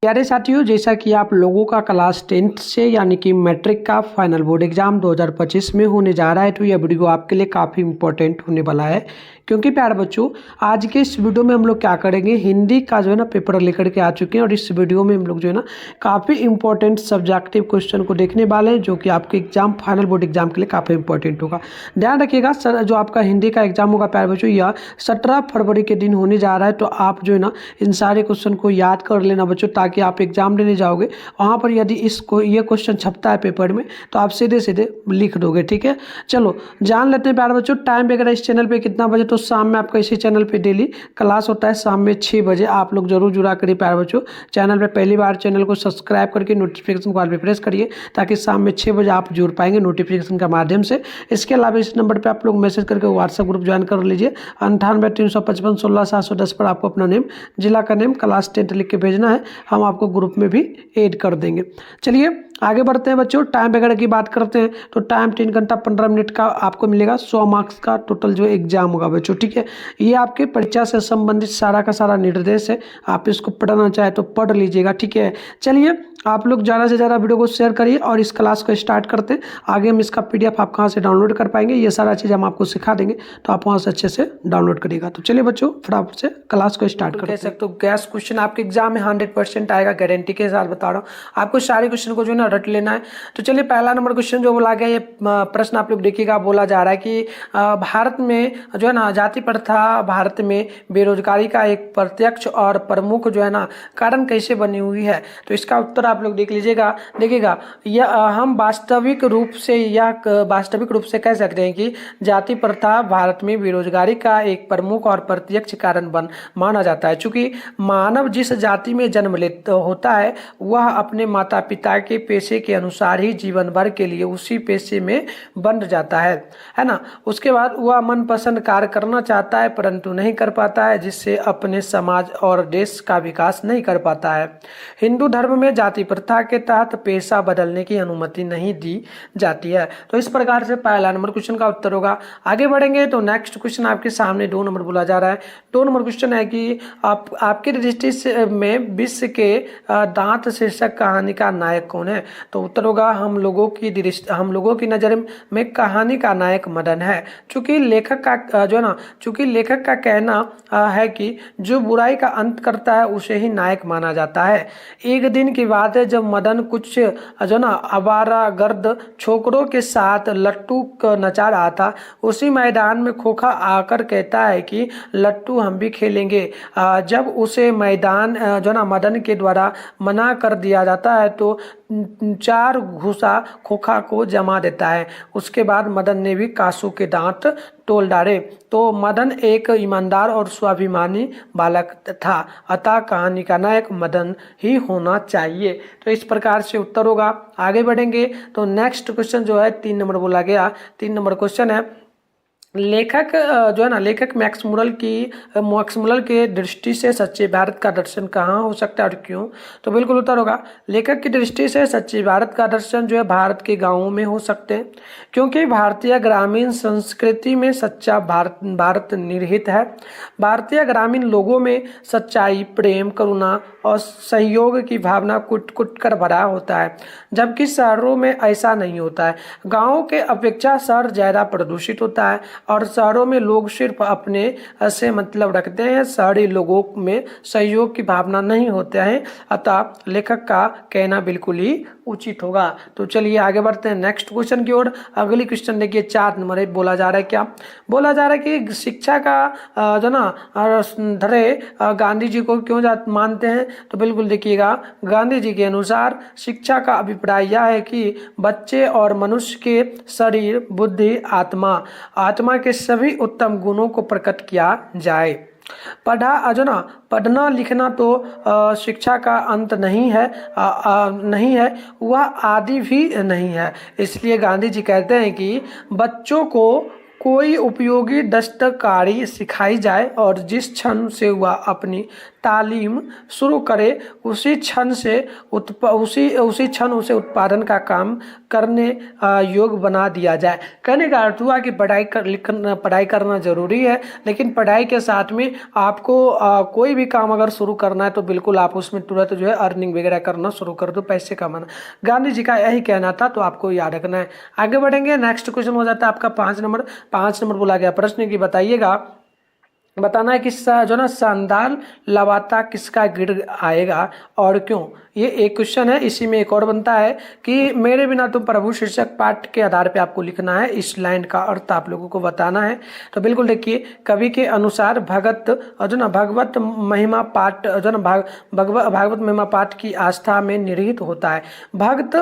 प्यारे साथियों, जैसा कि आप लोगों का क्लास 10th से यानी कि मैट्रिक का फाइनल बोर्ड एग्जाम 2025 में होने जा रहा है, तो यह वीडियो आपके लिए काफ़ी इंपॉर्टेंट होने वाला है। क्योंकि प्यारे बच्चों, आज के इस वीडियो में हम लोग क्या करेंगे, हिंदी का जो है ना पेपर लेकर के आ चुके हैं और इस वीडियो में हम लोग जो है ना काफ़ी इंपॉर्टेंट सब्जेक्टिव क्वेश्चन को देखने वाले हैं, जो कि आपके एग्जाम फाइनल बोर्ड एग्जाम के लिए काफ़ी इंपॉर्टेंट होगा। ध्यान रखिएगा, जो आपका हिंदी का एग्जाम होगा प्यारे बच्चों, यह 17 फरवरी के दिन होने जा रहा है। तो आप जो है ना इन सारे क्वेश्चन को याद कर लेना बच्चों, ताकि आप एग्जाम देने जाओगे वहाँ पर यदि ये क्वेश्चन छपता है पेपर में तो आप सीधे सीधे लिख दोगे। ठीक है, चलो जान लेते हैं प्यारे बच्चों। टाइम वगैरह इस चैनल पे कितना बजे, तो शाम में आपका इसी चैनल पे डेली क्लास होता है, शाम में 6 बजे। आप लोग जरूर जुड़ा करिए प्यारे बच्चों। चैनल पे पहली बार चैनल को सब्सक्राइब करके नोटिफिकेशन को ऑल पे प्रेस करिए, ताकि शाम में 6 बजे आप जुड़ पाएंगे नोटिफिकेशन के माध्यम से। इसके अलावा इस नंबर पर आप लोग मैसेज करके व्हाट्सएप ग्रुप ज्वाइन कर लीजिए। 98 355 16 710 पर आपको अपना नेम, जिला का नेम, क्लास 10th लिख के भेजना है, हम आपको ग्रुप में भी ऐड कर देंगे। चलिए आगे बढ़ते हैं बच्चों। टाइम वगैरह की बात करते हैं तो टाइम 3 घंटा 15 मिनट का आपको मिलेगा। 100 मार्क्स का टोटल जो एग्जाम होगा बच्चों। ठीक है, ये आपके परीक्षा से संबंधित सारा का सारा निर्देश है, आप इसको पढ़ना चाहे तो पढ़ लीजिएगा। ठीक है, चलिए आप लोग ज़्यादा से ज़्यादा वीडियो को शेयर करिए और इस क्लास को स्टार्ट करते हैं। आगे हम इसका PDF आप कहाँ से डाउनलोड कर पाएंगे, ये सारा चीज़ हम आपको सिखा देंगे, तो आप वहाँ से अच्छे से डाउनलोड करिएगा। तो चलिए बच्चों फटाफट से क्लास को स्टार्ट करते हैं। कह सकते हो गैस क्वेश्चन आपके एग्जाम में 100% आएगा, गारंटी के साथ बता रहा हूँ। आपको सारे क्वेश्चन को जो है ना रट लेना है। तो चलिए पहला नंबर क्वेश्चन जो बोला गया, ये प्रश्न आप लोग देखिएगा, बोला जा रहा है कि भारत में जो है ना जाति प्रथा भारत में बेरोजगारी का एक प्रत्यक्ष और प्रमुख जो है ना कारण कैसे बनी हुई है। तो इसका उत्तर आप लोग देख लीजिएगा। देखिएगा, यह हम वास्तविक रूप से कह सकते हैं कि जाति प्रथा भारत में बेरोजगारी का एक प्रमुख और प्रत्यक्ष कारण माना जाता है। चूंकि मानव जिस जाति में जन्म लेता होता है, वह अपने माता पिता के पेशे के अनुसार ही जीवन भर के लिए उसी पेशे में बंध जाता है ना। उसके बाद वह मनपसंद कार्य करना चाहता है परंतु नहीं कर पाता है, जिससे अपने समाज और देश का विकास नहीं कर पाता है। हिंदू धर्म में जाति प्रथा के तहत पेशा बदलने की अनुमति नहीं दी जाती है। तो इस प्रकार से पहला नंबर क्वेश्चन का उत्तर होगा। आगे बढ़ेंगे तो नेक्स्ट क्वेश्चन आपके सामने 2 नंबर बोला जा रहा है। 2 नंबर क्वेश्चन है कि आपकी दृष्टि में विश्व के दांत शीर्षक कहानी का नायक कौन है। तो उत्तर होगा हम लोगों की नज़र में कहानी का नायक मदन है। चूंकि लेखक का कहना है कि जो बुराई का अंत करता है उसे ही नायक माना जाता है। एक दिन की बात है जब मदन कुछ जो ना आवारागर्द छोकरों के साथ लट्टू नचा रहा था। उसी मैदान में खोखा आकर कहता है कि लट्टू हम भी खेलेंगे। जब उसे मैदान जो ना मदन के द्वारा मना कर दिया जाता है तो 4 घूसा खोखा को जमा देता है। उसके बाद मदन ने भी कासू के दांत तोड़ डाले। तो मदन एक ईमानदार और स्वाभिमानी बालक था, अतः कहानी का नायक मदन ही होना चाहिए। तो इस प्रकार से उत्तर होगा। आगे बढ़ेंगे तो नेक्स्ट क्वेश्चन जो है 3 नंबर बोला गया। 3 नंबर क्वेश्चन है, लेखक मैक्स मुरल के दृष्टि से सच्चे भारत का दर्शन कहाँ हो सकता है और क्यों। तो बिल्कुल उत्तर होगा, लेखक की दृष्टि से सच्चे भारत का दर्शन जो है भारत के गांवों में हो सकते हैं, क्योंकि भारतीय ग्रामीण संस्कृति में सच्चा भारत निहित है। भारतीय ग्रामीण लोगों में सच्चाई, प्रेम, करुणा और सहयोग की भावना कुट कुट कर भरा होता है, जबकि शहरों में ऐसा नहीं होता है। गाँव के अपेक्षा शहर ज़्यादा प्रदूषित होता है और शहरों में लोग सिर्फ अपने से मतलब रखते हैं, शहरी लोगों में सहयोग की भावना नहीं होता है। अतः लेखक का कहना बिल्कुल ही उचित होगा। तो चलिए आगे बढ़ते हैं नेक्स्ट क्वेश्चन की ओर। अगली क्वेश्चन देखिए 4 नंबर है। बोला जा रहा है क्या, बोला जा रहा है कि शिक्षा का जो ना धरे गांधी जी को क्यों मानते हैं। तो बिल्कुल देखिएगा, गांधी जी के अनुसार शिक्षा का अभिप्राय यह है कि बच्चे और मनुष्य के शरीर, बुद्धि, आत्मा के सभी उत्तम गुणों को प्रकट किया जाए। पढ़ना लिखना तो शिक्षा का अंत नहीं है, वह आदि भी नहीं है। इसलिए गांधी जी कहते हैं कि बच्चों को कोई उपयोगी दस्तकारी सिखाई जाए और जिस क्षण से वह अपनी तालीम शुरू करे उसी क्षण से उसी क्षण उसे उत्पादन का काम करने योग्य बना दिया जाए। कहने का अर्थ हुआ कि पढ़ाई करना जरूरी है, लेकिन पढ़ाई के साथ में आपको कोई भी काम अगर शुरू करना है तो बिल्कुल आप उसमें तुरंत जो है अर्निंग वगैरह करना शुरू कर दो, पैसे कमाना। गांधी जी का यही कहना था, तो आपको याद रखना है। आगे बढ़ेंगे, नेक्स्ट क्वेश्चन हो जाता है आपका 5 नंबर बोला गया प्रश्न की बताइएगा, बताना है कि जो ना संदाल लवाता किसका गिर आएगा और क्यों। ये एक क्वेश्चन है। इसी में एक और बनता है कि मेरे बिना तुम प्रभु शीर्षक पाठ के आधार पे आपको लिखना है, इस लाइन का अर्थ आप लोगों को बताना है। तो बिल्कुल देखिए, कवि के अनुसार भगत जो ना भागवत महिमा पाठ जो ना भागवत महिमा पाठ की आस्था में निहित होता है। भक्त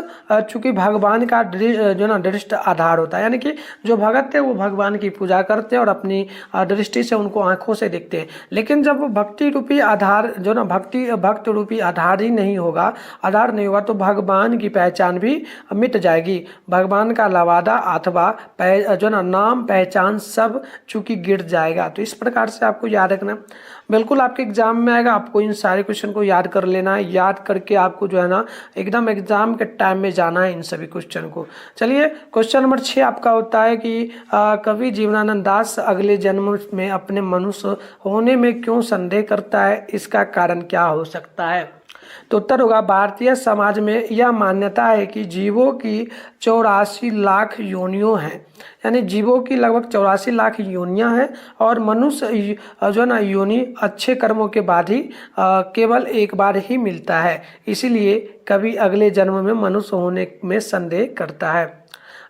चूंकि भगवान का जो ना दृष्ट आधार होता है, यानी कि जो भगत है वो भगवान की पूजा करते हैं और अपनी दृष्टि से उनको आंखों से देखते हैं। लेकिन जब भक्ति रूपी आधार जो ना भक्त रूपी आधार ही नहीं होगा, आधार नहीं होगा, तो भगवान की पहचान भी मिट जाएगी। भगवान का लवादा अथवा जो ना नाम पहचान सब चूंकि गिर जाएगा। तो इस प्रकार से आपको याद रखना, बिल्कुल आपके एग्जाम में आएगा, आपको इन सारे क्वेश्चन को याद कर लेना है। याद करके आपको जो है ना एकदम एग्जाम के टाइम में जाना है इन सभी क्वेश्चन को। चलिए, क्वेश्चन नंबर 6 आपका होता है कि कवि जीवनानंद दास अगले जन्म में अपने मनुष्य होने में क्यों संदेह करता है, इसका कारण क्या हो सकता है। तो उत्तर होगा, भारतीय समाज में यह मान्यता है कि जीवों की 84 लाख योनियां हैं, यानी जीवों की लगभग 84 लाख योनियां हैं और मनुष्य जो ना योनि अच्छे कर्मों के बाद ही केवल एक बार ही मिलता है। इसीलिए कभी अगले जन्म में मनुष्य होने में संदेह करता है।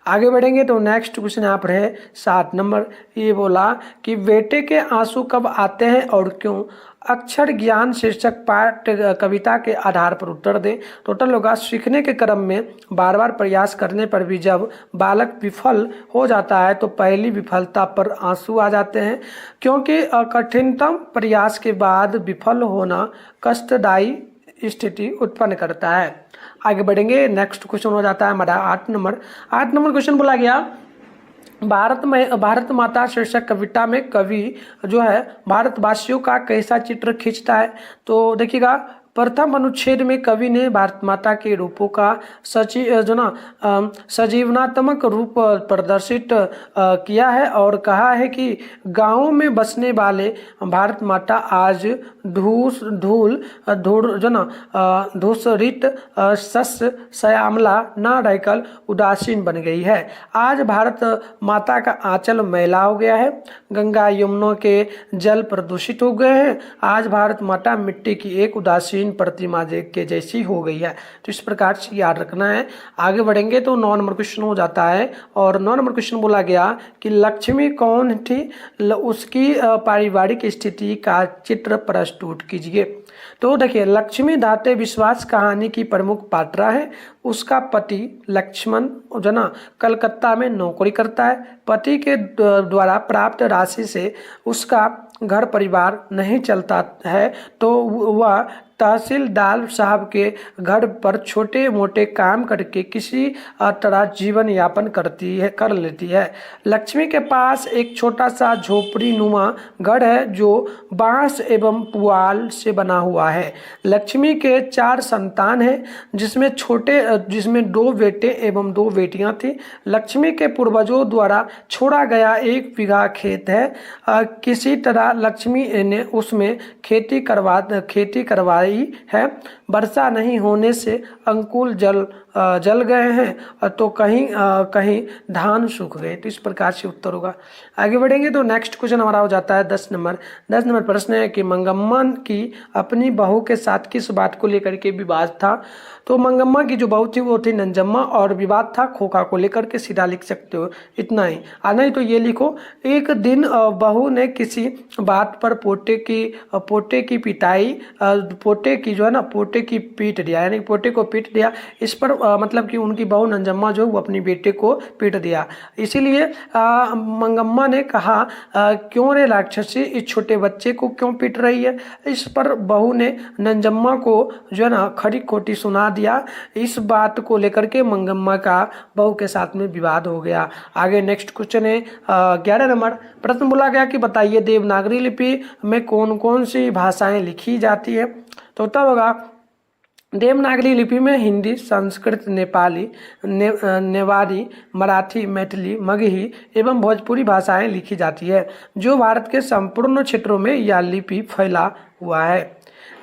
आगे बढ़ेंगे तो नेक्स्ट क्वेश्चन यहाँ पर है 7 नंबर। ये बोला कि बेटे के आंसू कब आते हैं और क्यों। अक्षर ज्ञान शीर्षक पाठ कविता के आधार पर उत्तर दें। टोटल होगा, सीखने के क्रम में बार बार प्रयास करने पर भी जब बालक विफल हो जाता है तो पहली विफलता पर आंसू आ जाते हैं, क्योंकि कठिनतम प्रयास के बाद विफल होना कष्टदायी स्थिति उत्पन्न करता है। आगे बढ़ेंगे, नेक्स्ट क्वेश्चन हो जाता है हमारा 8 नंबर। 8 नंबर क्वेश्चन बोला गया, भारत माता शीर्षक कविता में कवि जो है भारतवासियों का कैसा चित्र खींचता है। तो देखिएगा, प्रथम अनुच्छेद में कवि ने भारत माता के रूपों का सजीवनात्मक रूप प्रदर्शित किया है और कहा है कि गांवों में बसने वाले भारत माता आज धूसरित सस्य श्यामला न रहकर उदासीन बन गई है। आज भारत माता का आंचल मैला हो गया है, गंगा यमुना के जल प्रदूषित हो गए हैं। आज भारत माता मिट्टी की एक उदासीन प्रतिमा के जैसी हो गई है। तो इस प्रकार से याद रखना है। आगे बढ़ेंगे तो 9 नंबर क्वेश्चन हो जाता है और 9 नंबर क्वेश्चन बोला गया कि लक्ष्मी कौन थी, उसकी पारिवारिक स्थिति का चित्र प्रस्तुत कीजिए। तो देखिए, लक्ष्मी दाते विश्वास कहानी की प्रमुख पात्र है। उसका पति लक्ष्मण जो ना कलकत्ता में नौकरी करता है। पति के द्वारा प्राप्त राशि से उसका घर परिवार नहीं चलता है, तो वह तहसीलदार साहब के घर पर छोटे मोटे काम करके किसी तरह जीवन यापन कर लेती है। लक्ष्मी के पास एक छोटा सा झोपड़ी नुमा घर है जो बांस एवं पुआल से बना हुआ है। लक्ष्मी के 4 संतान हैं, जिसमें 2 बेटे एवं 2 बेटियां थी। लक्ष्मी के पूर्वजों द्वारा छोड़ा गया 1 बीघा खेत है। किसी तरह लक्ष्मी ने उसमें खेती करवाई है। वर्षा नहीं होने से अंकुर जल गए हैं, तो कहीं धान सूख गए। तो इस प्रकार से उत्तर होगा। आगे बढ़ेंगे तो नेक्स्ट क्वेश्चन हमारा हो जाता है 10 नंबर। 10 नंबर प्रश्न है कि मंगम्मा की अपनी बहू के साथ किस बात को लेकर के विवाद था। तो मंगम्मा की जो बहू थी वो थी नंजम्मा और विवाद था खोखा को लेकर के। सीधा लिख सकते हो इतना ही, नहीं तो ये लिखो, एक दिन बहू ने किसी बात पर पोते की पोते की जो है ना, पोते की पीट दिया, यानी पोते को पीट दिया। इस पर मतलब कि उनकी बहू नंजम्मा जो वो अपनी बेटे को पीट दिया। इसीलिए मंगम्मा ने कहा क्यों रे राक्षसी, इस छोटे बच्चे को क्यों पीट रही है। इस पर बहू ने नंजम्मा को जो है ना खरी खोटी सुना दिया। इस बात को लेकर के मंगम्मा का बहू के साथ में विवाद हो गया। आगे नेक्स्ट क्वेश्चन है 11 नंबर। प्रश्न बोला गया कि बताइए देवनागरी लिपि में कौन कौन सी भाषाएं लिखी जाती है। तो उत्तर होगा देवनागरी लिपि में हिंदी, संस्कृत, नेपाली, नेवारी, मराठी, मैथिली, मगही एवं भोजपुरी भाषाएं लिखी जाती है, जो भारत के संपूर्ण क्षेत्रों में यह लिपि फैला हुआ है।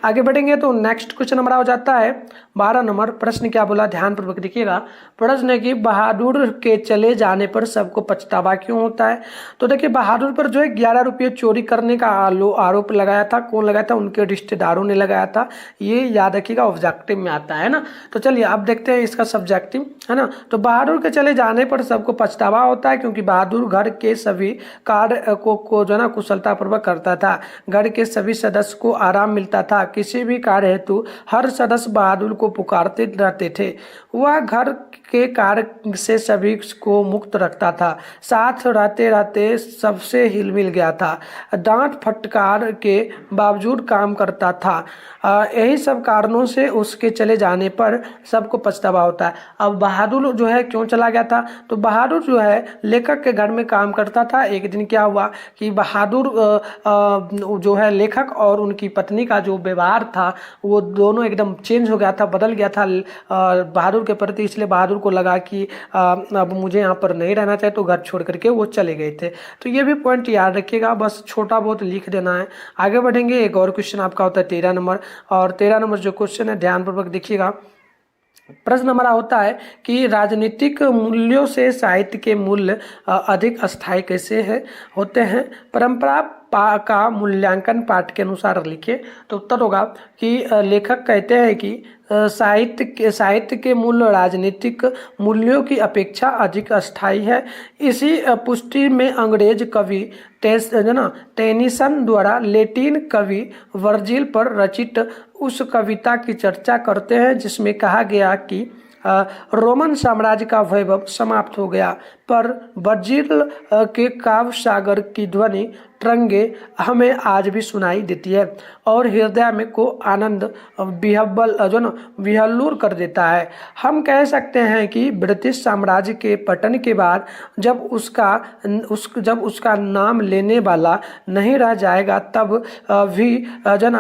आगे बढ़ेंगे तो नेक्स्ट क्वेश्चन हमारा हो जाता है 12 नंबर। प्रश्न क्या बोला, ध्यानपूर्वक देखिएगा। प्रश्न है कि बहादुर के चले जाने पर सबको पछतावा क्यों होता है। तो देखिए बहादुर पर जो है 11 रुपये चोरी करने का आरोप लगाया था। कौन लगाया था, उनके रिश्तेदारों ने लगाया था। ये याद रखिएगा, ऑब्जेक्टिव में आता है ना। तो चलिए अब देखते हैं इसका सब्जेक्टिव, है ना। तो बहादुर के चले जाने पर सबको पछतावा होता है क्योंकि बहादुर घर के सभी कार्य को जो है ना कुशलतापूर्वक करता था। घर के सभी सदस्य को आराम मिलता था। किसी भी कार्य हेतु हर सदस्य बहादुर को पुकारते रहते थे। वह घर के कार्य से सभी को मुक्त रखता था। साथ रहते रहते सबसे हिल मिल गया था। डांट फटकार के बावजूद काम करता था। यही सब कारणों से उसके चले जाने पर सबको पछतावा होता है। अब बहादुर जो है क्यों चला गया था, तो बहादुर जो है लेखक के घर में काम करता था। एक दिन क्या हुआ कि बहादुर जो है लेखक और उनकी पत्नी का जो व्यवहार था वो दोनों एकदम चेंज हो गया था, बदल गया था बहादुर के प्रति। इसलिए बहादुर को लगा कि अब मुझे यहाँ पर नहीं रहना चाहिए, तो घर छोड़ करके वो चले गए थे। तो ये भी पॉइंट याद रखिएगा, बस छोटा बहुत लिख देना है। आगे बढ़ेंगे, एक और क्वेश्चन आपका होता है 13 नंबर। और 13 नंबर जो क्वेश्चन है ध्यानपूर्वक देखिएगा। प्रश्न हमारा होता है कि राजनीतिक मूल्यों से साहित्य के मूल्य अधिक अस्थायी कैसे होते हैं। परंपरा का मूल्यांकन पाठ के अनुसार लिखिए। तो उत्तर होगा कि लेखक कहते हैं कि साहित्य के मूल्य राजनीतिक मूल्यों की अपेक्षा अधिक अस्थायी है। इसी पुष्टि में अंग्रेज कवि टेनिसन द्वारा लैटिन कवि वर्जिल पर रचित उस कविता की चर्चा करते हैं जिसमें कहा गया कि रोमन साम्राज्य का वैभव समाप्त हो गया, पर वर्जिल के काव्य सागर की ध्वनि तरंगे हमें आज भी सुनाई देती है और हृदय में को आनंद विहल्लुर कर देता है। हम कह सकते हैं कि ब्रिटिश साम्राज्य के पतन के बाद जब उसका नाम लेने वाला नहीं रह जाएगा, तब भी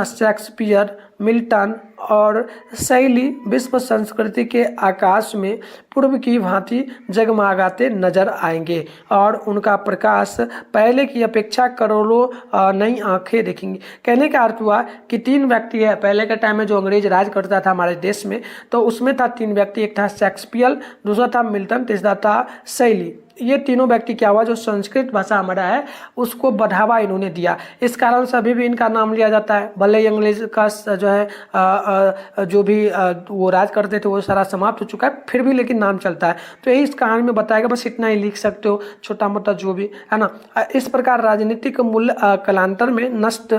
शेक्सपियर, मिल्टन और शैली विश्व संस्कृति के आकाश में पूर्व की भांति जगमगाते नजर आएंगे और उनका प्रकाश पहले की अपेक्षा करोड़ों नई आंखें देखेंगी। कहने का अर्थ हुआ कि 3 व्यक्ति है पहले के टाइम में जो अंग्रेज राज करता था हमारे देश में, तो उसमें था 3 व्यक्ति। एक था शेक्सपियर, दूसरा था मिल्टन, तीसरा था शैली। ये तीनों व्यक्ति क्या हुआ, जो संस्कृत भाषा हमारा है उसको बढ़ावा इन्होंने दिया। इस कारण से अभी भी इनका नाम लिया जाता है। भले ही अंग्रेज का जो है जो भी वो राज करते थे वो सारा समाप्त हो चुका है, फिर भी लेकिन नाम चलता है। तो यही इस कहानी में बताएगा, बस इतना ही लिख सकते हो, छोटा मोटा जो भी है ना। इस प्रकार राजनीतिक मूल्य कालांतर में नष्ट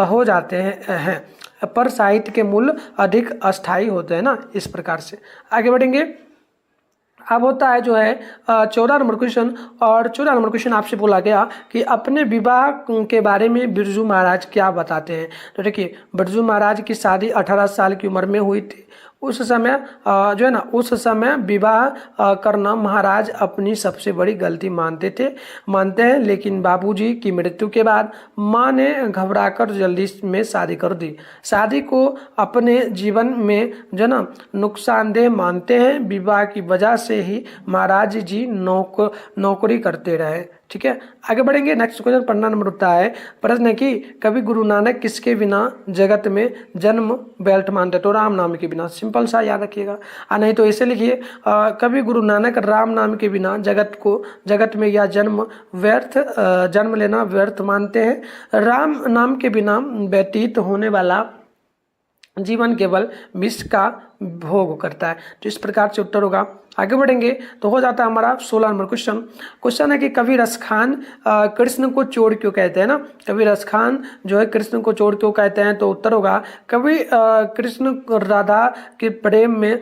हो जाते हैं पर साहित्य के मूल्य अधिक अस्थायी होते हैं ना। इस प्रकार से आगे बढ़ेंगे। अब होता है जो है 14 नंबर क्वेश्चन। और 14 नंबर क्वेश्चन आपसे बोला गया कि अपने विवाह के बारे में बिरजू महाराज क्या बताते हैं। तो देखिए बिरजू महाराज की शादी 18 साल की उम्र में हुई थी। उस समय जो है ना, उस समय विवाह करना महाराज अपनी सबसे बड़ी गलती मानते हैं। लेकिन बाबूजी की मृत्यु के बाद माँ ने घबराकर जल्दी में शादी कर दी। शादी को अपने जीवन में जो ना नुकसानदेह मानते हैं। विवाह की वजह से ही महाराज जी नौकरी करते रहे। ठीक है, आगे बढ़ेंगे। नेक्स्ट क्वेश्चन 15 नंबर होता है। प्रश्न है कि कवि गुरु नानक किसके बिना जगत में जन्म व्यर्थ मानते। तो राम नाम के बिना, सिंपल सा याद रखिएगा। नहीं तो ऐसे लिखिए कवि गुरु नानक राम नाम के बिना जगत में यह जन्म लेना व्यर्थ मानते हैं। राम नाम के बिना व्यतीत होने वाला जीवन केवल विष का भोग करता है। तो इस प्रकार से उत्तर होगा आगे बढ़ेंगे तो हो जाता है हमारा 16 नंबर क्वेश्चन। क्वेश्चन है कि कवि रसखान कृष्ण को चोर क्यों कहते हैं ना, कवि रसखान जो है कृष्ण को चोर क्यों कहते हैं, तो उत्तर होगा कवि कृष्ण राधा के प्रेम में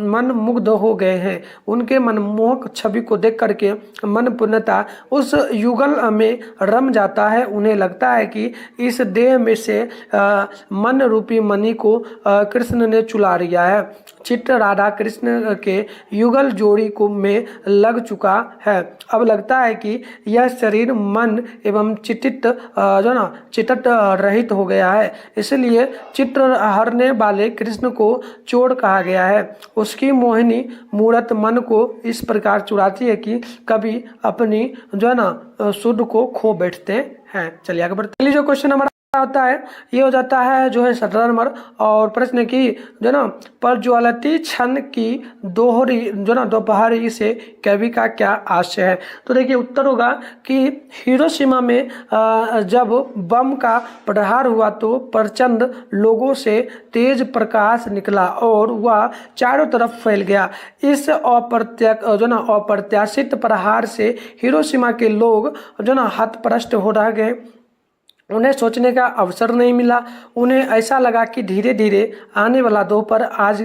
मन मुग्ध हो गए हैं, उनके मनमोहक छवि को देख करके मन पूर्णतः उस युगल में रम जाता है, उन्हें लगता है कि इस देह में से मन रूपी मणि को कृष्ण ने चुरा लिया है, चित्त राधा कृष्ण के युगल जोड़ी को में लग चुका है, अब लगता है कि यह शरीर मन एवं चित्त जो ना चित्त रहित हो गया है, इसलिए चित्र हरने वाले कृष्ण को चोर कहा गया है। उसकी मोहिनी मूरत मन को इस प्रकार चुराती है कि कभी अपनी जो है ना शुद्ध को खो बैठते हैं। चलिए आगे बढ़ते हैं। जो क्वेश्चन हमारा होता है ये हो जाता है जो है 17 नंबर, और प्रश्न की जो ना प्रज्वलती क्षण की दोहरी जो ना दोपहरी से कवि का क्या आशय है, तो देखिए उत्तर होगा कि हिरोशिमा में जब बम का प्रहार हुआ तो प्रचंड लोगों से तेज प्रकाश निकला और वह चारों तरफ फैल गया। इस अप्रत्याशित प्रहार से हिरोशिमा के लोग जो ना हतप्रस्त हो रह गए, उन्हें सोचने का अवसर नहीं मिला, उन्हें ऐसा लगा कि धीरे धीरे आने वाला दोपहर आज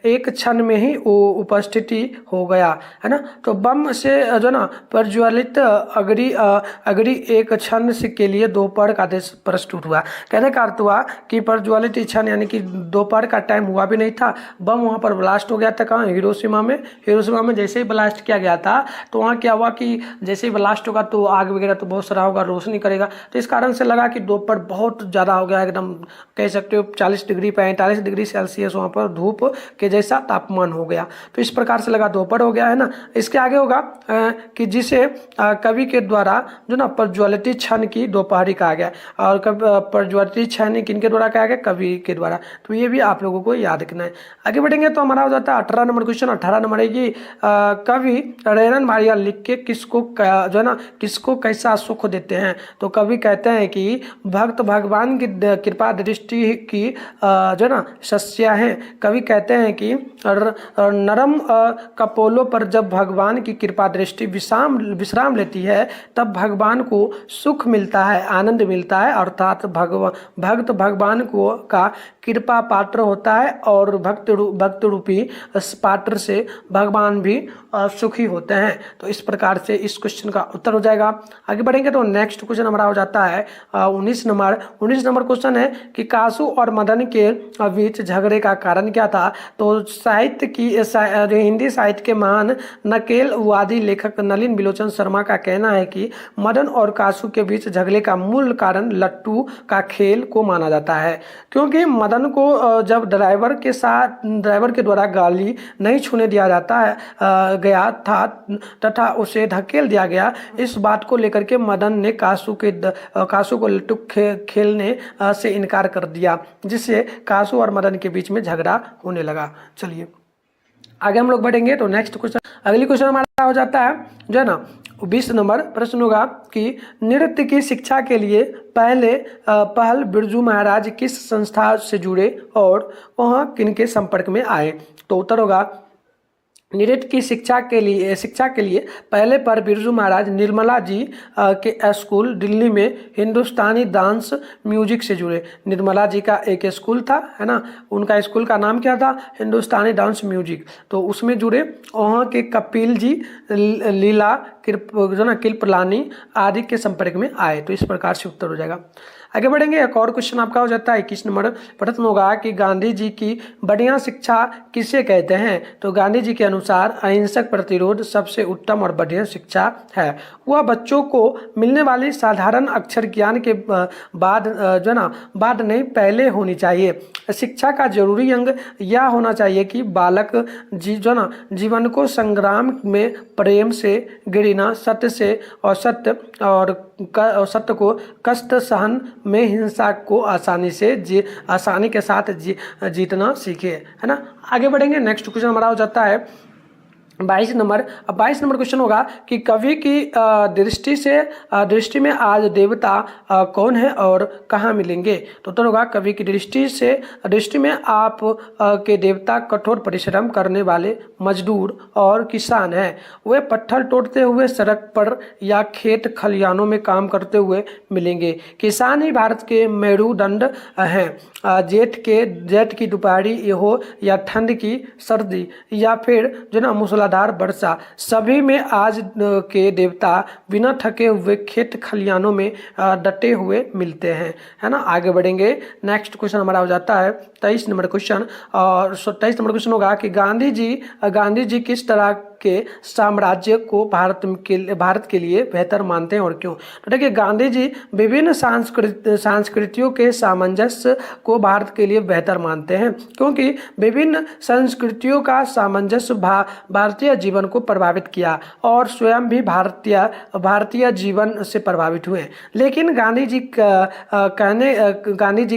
एक क्षण में ही उपस्थिति हो गया है ना। तो बम से जो ना प्रज्वलित अग्नि एक क्षण से के लिए दोपहर का देश प्रस्तुत हुआ। कहने का अर्थ हुआ कि प्रज्वलित क्षण यानी कि दोपहर का टाइम हुआ भी नहीं था, बम वहाँ पर ब्लास्ट हो गया था। कहाँ? हिरोशिमा में। हिरोशिमा में जैसे ही ब्लास्ट किया गया था तो वहाँ क्या हुआ कि जैसे ही ब्लास्ट होगा तो आग वगैरह तो बहुत सारा होगा, रोशनी करेगा, तो इस कारण से लगा कि दोपहर बहुत ज़्यादा हो गया, एकदम कह सकते हो 40 डिग्री 45 डिग्री सेल्सियस वहाँ पर धूप के जैसा तापमान हो गया, तो इस प्रकार से लगा दोपहर हो गया है ना। इसके आगे होगा कि जिसे कवि के द्वारा जो ना प्रज्वलित क्षण की दोपहरी कहा गया, और प्रज्वलित क्षण किनके द्वारा कहा गया? कवि के द्वारा, तो ये भी आप लोगों को याद रखना है। आगे बढ़ेंगे तो हमारा हो जाता है 18 नंबर क्वेश्चन। 18 नंबर है कि कवि रेरन मारिया लिख के किसको जो है ना किसको कैसा सुख देते हैं, तो कवि कहते हैं कि भक्त भगवान की कृपा दृष्टि की जो ना सस्या है। कवि कहते हैं कि नरम कपोलों पर जब भगवान की कृपा दृष्टि विश्राम लेती है तब भगवान को सुख मिलता है, आनंद मिलता है, अर्थात भक्त भगवान को का कृपा पात्र होता है और भक्त रूपी पात्र से भगवान भी सुखी होते हैं। तो इस प्रकार से इस क्वेश्चन का उत्तर हो जाएगा। आगे बढ़ेंगे तो नेक्स्ट क्वेश्चन हमारा हो जाता है 19 नंबर क्वेश्चन है कि कासू और मदन के बीच झगड़े का कारण क्या था, तो साहित्य की हिंदी साहित्य के महान नकेलवादी लेखक नलिन बिलोचन शर्मा का कहना है कि मदन और कासू के बीच झगड़े का मूल कारण लट्टू का खेल को माना जाता है, क्योंकि मदन को जब ड्राइवर के द्वारा गाली नहीं छूने दिया जाता है गया था तथा उसे धकेल दिया गया, इस बात को लेकर के मदन ने कासू को लट्टू खेलने से इनकार कर दिया, जिससे कासू और मदन के बीच में झगड़ा होने लगा। चलिए आगे हम लोग बढ़ेंगे तो नेक्स्ट क्वेश्चन, अगली क्वेश्चन हमारा हो जाता है जो है ना 20 नंबर प्रश्न होगा कि नृत्य की शिक्षा के लिए पहल बिरजू महाराज किस संस्था से जुड़े और वहाँ किनके संपर्क में आए, तो उत्तर होगा नृत्य की शिक्षा के लिए पहले पर बिरजू महाराज निर्मला जी के स्कूल दिल्ली में हिंदुस्तानी डांस म्यूजिक से जुड़े। निर्मला जी का एक स्कूल था है ना, उनका स्कूल का नाम क्या था? हिंदुस्तानी डांस म्यूजिक, तो उसमें जुड़े। वहाँ के कपिल जी, लीला कृपलानी आदि के संपर्क में आए, तो इस प्रकार से उत्तर हो जाएगा। आगे बढ़ेंगे, एक और क्वेश्चन आपका हो जाता है 21 नंबर प्रश्न होगा कि गांधी जी की बढ़िया शिक्षा किसे कहते हैं, तो गांधी जी के अनुसार अहिंसक प्रतिरोध सबसे उत्तम और बढ़िया शिक्षा है। वह बच्चों को मिलने वाली साधारण अक्षर ज्ञान के बाद नहीं पहले होनी चाहिए। शिक्षा का जरूरी अंग यह होना चाहिए कि बालक जीवन को संग्राम में प्रेम से, घृणा, सत्य से और सत्य को कष्ट सहन में, हिंसा को आसानी के साथ जीतना सीखे, है ना। आगे बढ़ेंगे, नेक्स्ट क्वेश्चन हमारा हो जाता है 22 नंबर क्वेश्चन होगा कि कवि की दृष्टि में आज देवता कौन है और कहाँ मिलेंगे। तो उत्तर होगा कवि की दृष्टि में आप के देवता कठोर परिश्रम करने वाले मजदूर और किसान हैं। वे पत्थर तोड़ते हुए सड़क पर या खेत खलिहानों में काम करते हुए मिलेंगे। किसान ही भारत के मेरुदंड हैं। जेठ की दोपहरी हो या ठंड की सर्दी या फिर जो ना मूसलाधार वर्षा, सभी में आज के देवता बिना थके हुए खेत खलिहानों में डटे हुए मिलते हैं, है ना। आगे बढ़ेंगे, नेक्स्ट क्वेश्चन हमारा हो जाता है 23 नंबर क्वेश्चन। और 23 नंबर क्वेश्चन होगा कि गांधी जी किस तरह के साम्राज्य को भारत के लिए बेहतर मानते हैं और क्यों। तो देखिए, गांधी जी विभिन्न संस्कृतियों के सामंजस्य को भारत के लिए बेहतर मानते हैं, क्योंकि विभिन्न संस्कृतियों का सामंजस्य भारतीय जीवन को प्रभावित किया और स्वयं भी भारतीय जीवन से प्रभावित हुए। लेकिन गांधी जी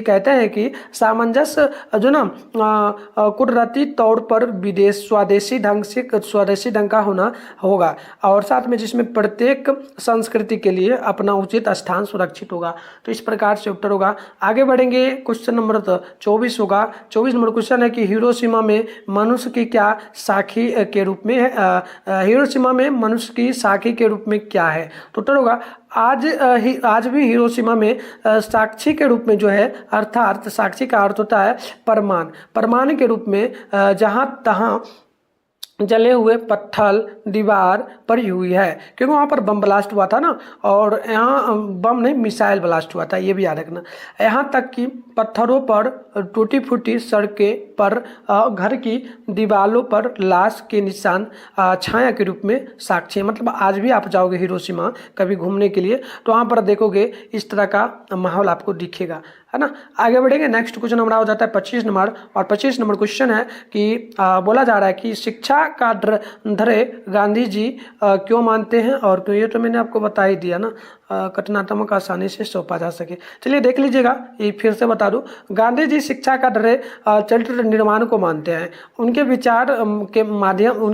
कहते हैं कि सामंजस्य जो ना कुदरती तौर पर स्वदेशी ढंग का होना होगा, और साथ में जिसमें प्रत्येक संस्कृति के लिए अपना उचित स्थान सुरक्षित होगा। तो इस प्रकार से उत्तर होगा। आगे बढ़ेंगे, क्वेश्चन नंबर 24 होगा। 24 नंबर क्वेश्चन है कि हिरोशिमा में मनुष्य की क्या साखी के रूप में है। हिरोशिमा में मनुष्य की साखी के रूप में क्या है। तो उत्तर होगा आज भी हिरोशिमा में साक्षी के रूप में जो है, अर्थात साक्षी का अर्थ होता है परमाणु के रूप में जहाँ तहाँ जले हुए पत्थर दीवार पड़ी हुई है, क्योंकि वहाँ पर बम ब्लास्ट हुआ था ना, और यहाँ बम नहीं मिसाइल ब्लास्ट हुआ था, ये भी याद रखना। यहाँ तक कि पत्थरों पर टूटी फूटी सड़कें पर घर की दीवारों पर लाश के निशान छाया के रूप में साक्षी है। मतलब आज भी आप जाओगे हिरोशिमा कभी घूमने के लिए, तो वहाँ पर देखोगे इस तरह का माहौल आपको दिखेगा, है ना। आगे बढ़ेंगे, नेक्स्ट क्वेश्चन हमारा हो जाता है 25 नंबर। और 25 नंबर क्वेश्चन है कि बोला जा रहा है कि शिक्षा का धैर्य गांधी जी क्यों मानते हैं और क्यों। ये तो मैंने आपको बता ही दिया ना, कठिनात्मक आसानी से सौंपा जा सके। चलिए देख लीजिएगा, ये फिर से बता दूं। गांधी जी शिक्षा का धैर्य चरित्र निर्माण को मानते हैं। उनके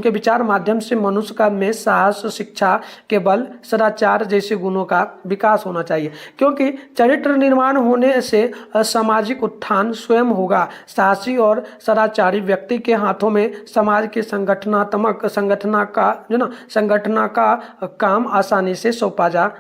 विचार माध्यम से मनुष्य का में साहस, शिक्षा के बल, सदाचार जैसे गुणों का विकास होना चाहिए, क्योंकि चरित्र निर्माण होने से सामाजिक उत्थान स्वयं होगा। साहसी और सदाचारी व्यक्ति के हाथों में समाज के संगठना का काम आसानी से सौंपा जा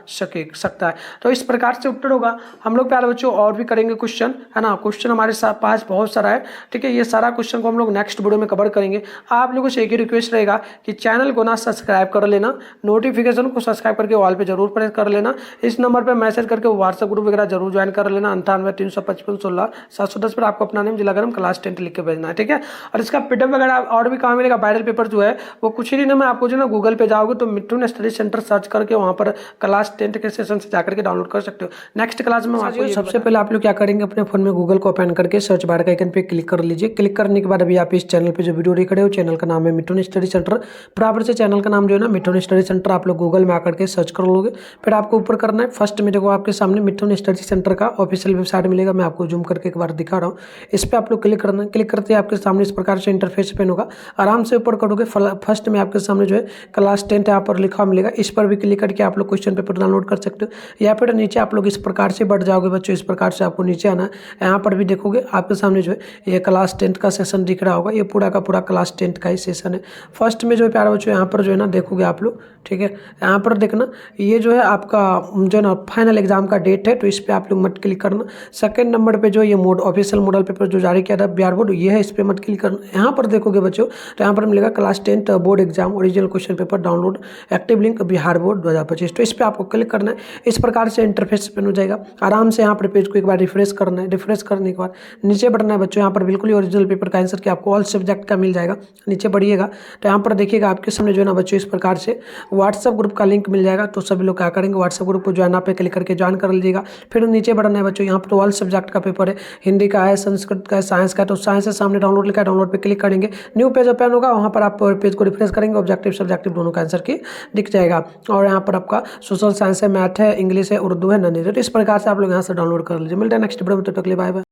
सकता है। तो इस प्रकार से उत्तर होगा। हम लोग प्यारे बच्चों और भी करेंगे क्वेश्चन, है ना। क्वेश्चन हमारे पास बहुत सारा है, ठीक है। ये सारा क्वेश्चन को हम लोग नेक्स्ट वीडियो में कवर करेंगे। आप लोगों से एक ही रिक्वेस्ट रहेगा कि चैनल को ना सब्सक्राइब कर लेना, नोटिफिकेशन को सब्सक्राइब करके ऑल पे जरूर प्रेस कर लेना। इस नंबर पर मैसेज करके व्हाट्सएप ग्रुप वगैरह जरूर ज्वाइन कर लेना। 98-355-16-710 पर आपको अपना नेम, जिला ग्राम, क्लास 10 लिख के भेजना है, ठीक है। और इसका पीडीएफ वगैरह और भी कहाँ मिलेगा, वायरल पेपर जो है वो कुछ ही दिनों में आपको जो ना गूगल पे जाओगे तो मिथुन स्टडी सेंटर सर्च करके वहाँ पर क्लास 10 के सेशन से जाकर के डाउनलोड कर सकते हो। नेक्स्ट क्लास में आपको सबसे पहले आप लोग क्या करेंगे, अपने फोन में गूगल को ओपन करके सर्च बार का आइकन पे क्लिक कर लीजिए। क्लिक करने के बाद अभी आप इस चैनल पे जो वीडियो देख रहे हो, चैनल का नाम है मिथुन स्टडी सेंटर। बराबर से चैनल का नाम जो है ना मिथुन स्टडी सेंटर, आप लोग गूगल में आकर के सर्च कर लोगे। फिर आपको ऊपर करना है, फर्स्ट में देखो आपके सामने मिथुन स्टडी सेंटर का ऑफिशियल वेबसाइट मिलेगा। मैं आपको जूम करके एक बार दिखा रहा हूँ। इस पर आप लोग क्लिक करना है। क्लिक करते ही आपके सामने इस प्रकार से इंटरफेस ओपन होगा। आराम से ऊपर करोगे, फर्स्ट में आपके सामने जो है क्लास 10 यहाँ पर लिखा मिलेगा। इस पर भी क्लिक करके आप लोग क्वेश्चन पेपर डाउनलोड कर सकते हो। या फिर नीचे आप लोग इस प्रकार से बढ़ जाओगे बच्चों, इस प्रकार से आपको नीचे आना है। यहाँ पर भी देखोगे आपके सामने जो है ये क्लास 10 का सेशन दिख रहा होगा। ये पूरा का पूरा क्लास 10 का ही सेशन है। फर्स्ट में जो है प्यारे बच्चों यहाँ पर जो है ना देखोगे आप लोग, ठीक है। यहाँ पर देखना, ये जो है आपका जो है ना फाइनल एग्जाम का डेट है, तो इस पर आप लोग मत क्लिक करना। सेकंड नंबर पे जो ये ऑफिशियल मॉडल पेपर जो जारी किया था बिहार बोर्ड, ये है, इस पर मत क्लिक करना। यहाँ पर देखोगे बच्चों तो यहाँ पर मिलेगा class 10 board exam original question paper download active link Bihar board 2025। तो इस पर आपको क्लिक करना है। इस प्रकार से इंटरफेस ओपन हो जाएगा। आराम से यहाँ पर पेज को एक बार रिफ्रेश करना है। रिफ्रेश करने के बाद नीचे बढ़ना है बच्चों। यहाँ पर बिल्कुल ही ओरिजिनल पेपर का आंसर कि आपको ऑल सब्जेक्ट का मिल जाएगा। नीचे बढ़िएगा तो यहाँ पर देखिएगा आपके सामने जो है ना बच्चों इस प्रकार से व्हाट्सएप ग्रुप का लिंक मिल जाएगा। तो सभी लोग क्या करेंगे, व्हाट्सएप ग्रुप को ज्वाइन पे क्लिक करके ज्वाइन कर लीजिएगा। फिर नीचे बढ़ना है बच्चों। यहाँ पर ऑल सब्जेक्ट का पेपर है, हिंदी का है, संस्कृत का है, साइंस का है। तो साइंस से सामने डाउनलोड लिखा है, डाउनलोड पे क्लिक करेंगे। न्यू पेज ओपन होगा, वहाँ पर आप पेज को रिफ्रेश करेंगे, ऑब्जेक्टिव सब्जेक्टिव दोनों का आंसर की दिख जाएगा। और यहाँ पर आपका सोशल साइंस है, मैथ है, इंग्लिश है, उर्दू है, नॉन। तो इस प्रकार से आप लोग यहाँ से डाउनलोड कर लीजिए। मिलते हैं नेक्स्ट वीडियो में, तब तक के लिए बाय बाय।